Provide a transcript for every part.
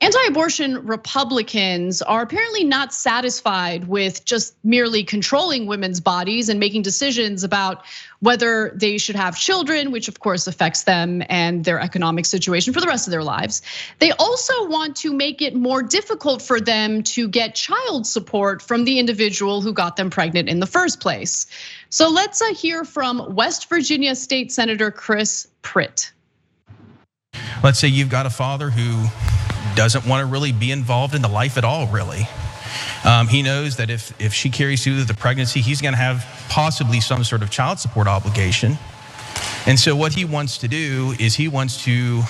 Anti-abortion Republicans are apparently not satisfied with just merely controlling women's bodies and making decisions about whether they should have children, which of course affects them and their economic situation for the rest of their lives. They also want to make it more difficult for them to get child support from the individual who got them pregnant in the first place. So let's hear from West Virginia State Senator Chris Pritt. Let's say you've got a father who doesn't want to really be involved in the life at all, really. He knows that if she carries through the pregnancy, he's going to have possibly some sort of child support obligation. And so what he wants to do is he wants to,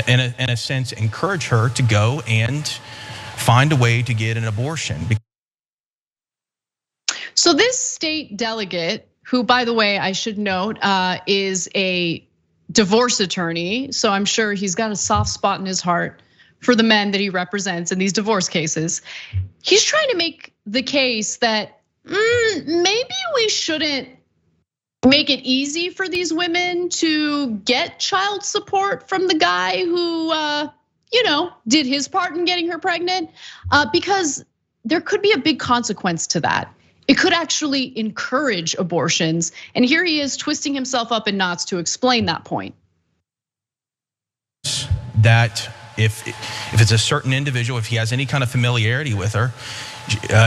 in a sense, encourage her to go and find a way to get an abortion. So this state delegate, who, by the way, I should note, is a divorce attorney, so I'm sure he's got a soft spot in his heart for the men that he represents in these divorce cases. He's trying to make the case that maybe we shouldn't make it easy for these women to get child support from the guy who, did his part in getting her pregnant, because there could be a big consequence to that. It could actually encourage abortions. And here he is twisting himself up in knots to explain that point. That if it's a certain individual, if he has any kind of familiarity with her,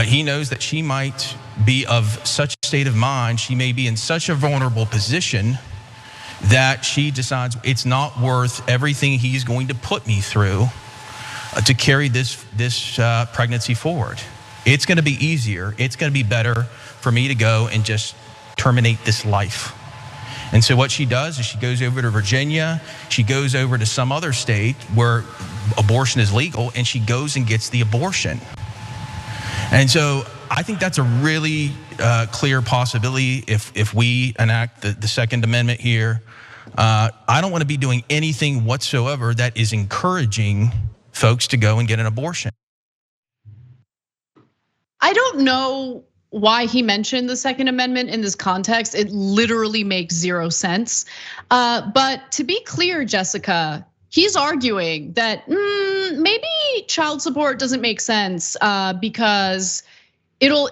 he knows that she might be of such a state of mind, she may be in such a vulnerable position that she decides it's not worth everything he's going to put me through to carry this pregnancy forward. It's going to be easier. It's going to be better for me to go and just terminate this life. And so what she does is she goes over to Virginia, she goes over to some other state where abortion is legal, and she goes and gets the abortion. And so I think that's a really clear possibility if we enact the Second Amendment here. I don't want to be doing anything whatsoever that is encouraging folks to go and get an abortion. I don't know why he mentioned the Second Amendment in this context. It literally makes zero sense. But to be clear, Jessica, he's arguing that maybe child support doesn't make sense because it'll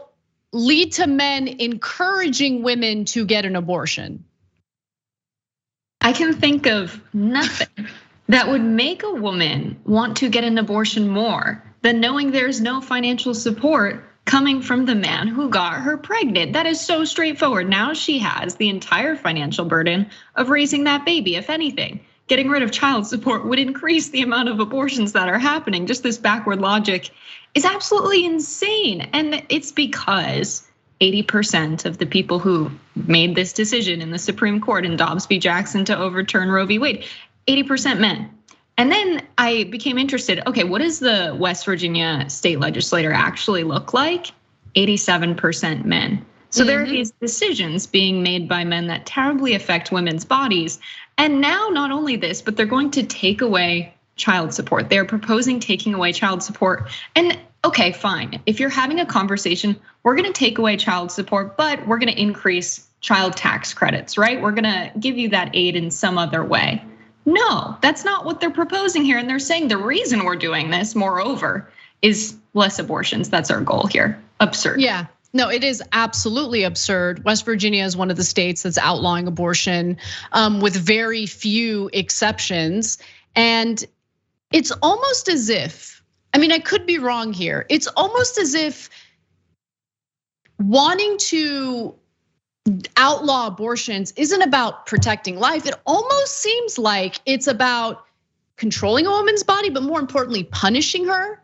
lead to men encouraging women to get an abortion. I can think of nothing that would make a woman want to get an abortion more than knowing there's no financial support coming from the man who got her pregnant. That is so straightforward. Now she has the entire financial burden of raising that baby. If anything, getting rid of child support would increase the amount of abortions that are happening. Just this backward logic is absolutely insane. And it's because 80% of the people who made this decision in the Supreme Court in Dobbs v. Jackson to overturn Roe v. Wade, 80% men. And then I became interested, okay, what does the West Virginia state legislature actually look like? 87% men. So there are these decisions being made by men that terribly affect women's bodies. And now not only this, but they're going to take away child support. They're proposing taking away child support. And okay, fine. If you're having a conversation, we're gonna take away child support, but we're gonna increase child tax credits, right? We're gonna give you that aid in some other way. No, that's not what they're proposing here. And they're saying the reason we're doing this, moreover, is less abortions. That's our goal here. Absurd. Yeah. No, it is absolutely absurd. West Virginia is one of the states that's outlawing abortion with very few exceptions. And it's almost as if, I mean, I could be wrong here. It's almost as if wanting to outlaw abortions isn't about protecting life. It almost seems like it's about controlling a woman's body, but more importantly, punishing her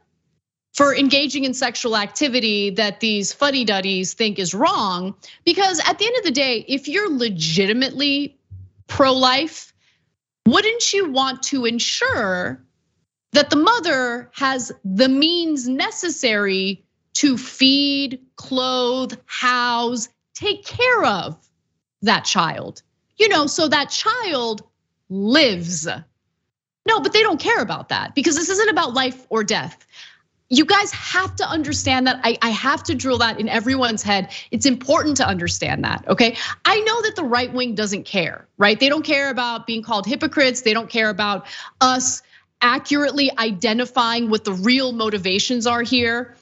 for engaging in sexual activity that these fuddy-duddies think is wrong. Because at the end of the day, if you're legitimately pro-life, wouldn't you want to ensure that the mother has the means necessary to feed, clothe, house, take care of that child, so that child lives. No, but they don't care about that because this isn't about life or death. You guys have to understand that. I have to drill that in everyone's head. It's important to understand that, okay? I know that the right wing doesn't care, right? They don't care about being called hypocrites. They don't care about us accurately identifying what the real motivations are here.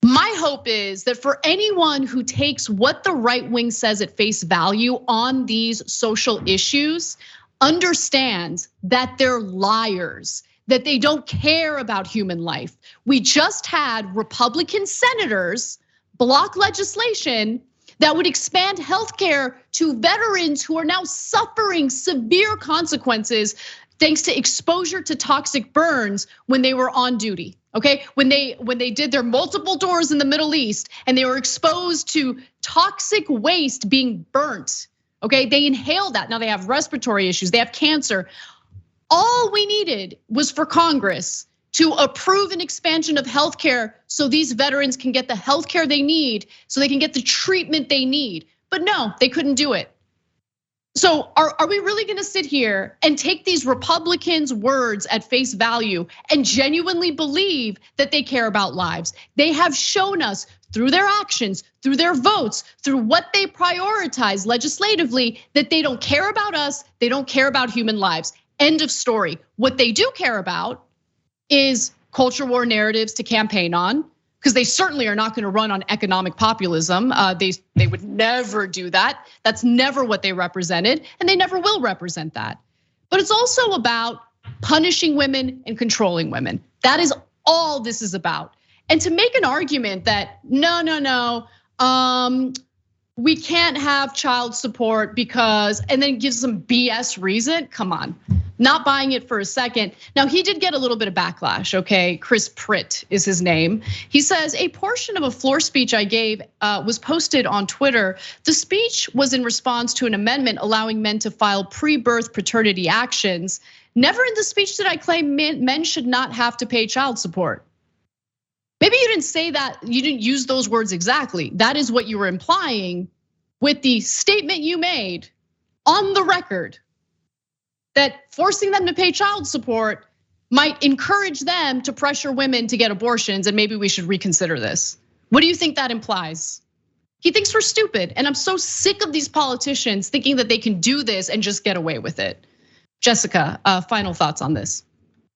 My hope is that for anyone who takes what the right wing says at face value on these social issues, understands that they're liars, that they don't care about human life. We just had Republican senators block legislation that would expand healthcare to veterans who are now suffering severe consequences thanks to exposure to toxic burns when they were on duty. Okay, when they did their multiple tours in the Middle East and they were exposed to toxic waste being burnt. Okay, they inhaled that. Now they have respiratory issues, they have cancer. All we needed was for Congress to approve an expansion of healthcare so these veterans can get the healthcare they need, so they can get the treatment they need. But no, they couldn't do it. So are we really gonna sit here and take these Republicans' words at face value and genuinely believe that they care about lives? They have shown us through their actions, through their votes, through what they prioritize legislatively, that they don't care about us, they don't care about human lives. End of story. What they do care about is culture war narratives to campaign on, because they certainly are not gonna run on economic populism. They would never do that. That's never what they represented, and they never will represent that. But it's also about punishing women and controlling women. That is all this is about. And to make an argument that no, we can't have child support because, and then give some BS reason, come on. Not buying it for a second. Now, he did get a little bit of backlash, okay? Chris Pritt is his name. He says, a portion of a floor speech I gave was posted on Twitter. The speech was in response to an amendment allowing men to file pre-birth paternity actions. Never in the speech did I claim men should not have to pay child support. Maybe you didn't say that, you didn't use those words exactly. That is what you were implying with the statement you made on the record, that forcing them to pay child support might encourage them to pressure women to get abortions, and maybe we should reconsider this. What do you think that implies? He thinks we're stupid, and I'm so sick of these politicians thinking that they can do this and just get away with it. Jessica, final thoughts on this?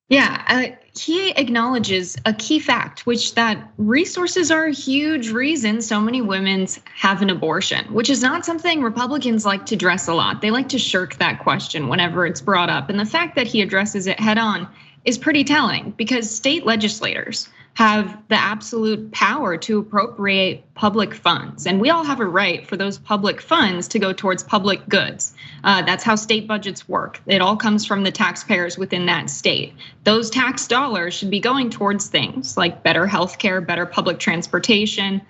Yeah, he acknowledges a key fact, which that resources are a huge reason so many women have an abortion, which is not something Republicans like to address a lot. They like to shirk that question whenever it's brought up. And the fact that he addresses it head on is pretty telling, because state legislators have the absolute power to appropriate public funds. And we all have a right for those public funds to go towards public goods. That's how state budgets work. It all comes from the taxpayers within that state. Those tax dollars should be going towards things like better healthcare, better public transportation,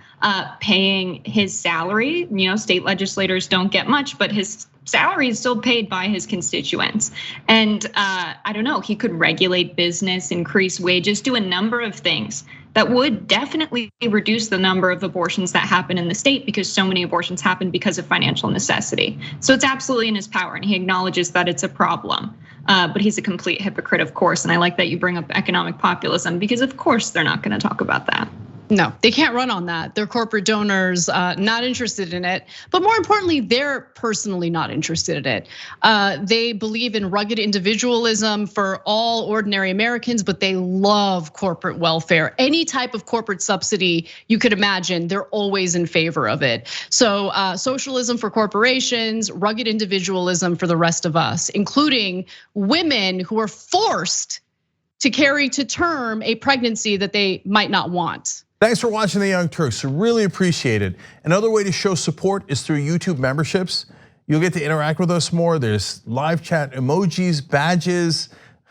paying his salary. State legislators don't get much, but his salary is still paid by his constituents. And I don't know, he could regulate business, increase wages, do a number of things that would definitely reduce the number of abortions that happen in the state, because so many abortions happen because of financial necessity. So it's absolutely in his power, and he acknowledges that it's a problem. But he's a complete hypocrite, of course. And I like that you bring up economic populism, because of course they're not gonna talk about that. No, they can't run on that. Their corporate donors not interested in it, but more importantly, they're personally not interested in it. They believe in rugged individualism for all ordinary Americans, but they love corporate welfare. Any type of corporate subsidy you could imagine, they're always in favor of it. So socialism for corporations, rugged individualism for the rest of us, including women who are forced to carry to term a pregnancy that they might not want. Thanks for watching The Young Turks, really appreciate it. Another way to show support is through YouTube memberships. You'll get to interact with us more. There's live chat emojis, badges.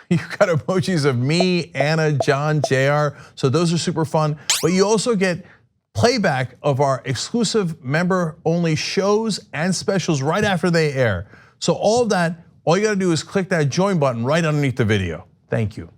You've got emojis of me, Anna, John, JR. So those are super fun. But you also get playback of our exclusive member-only shows and specials right after they air. So all of that, all you gotta do is click that join button right underneath the video. Thank you.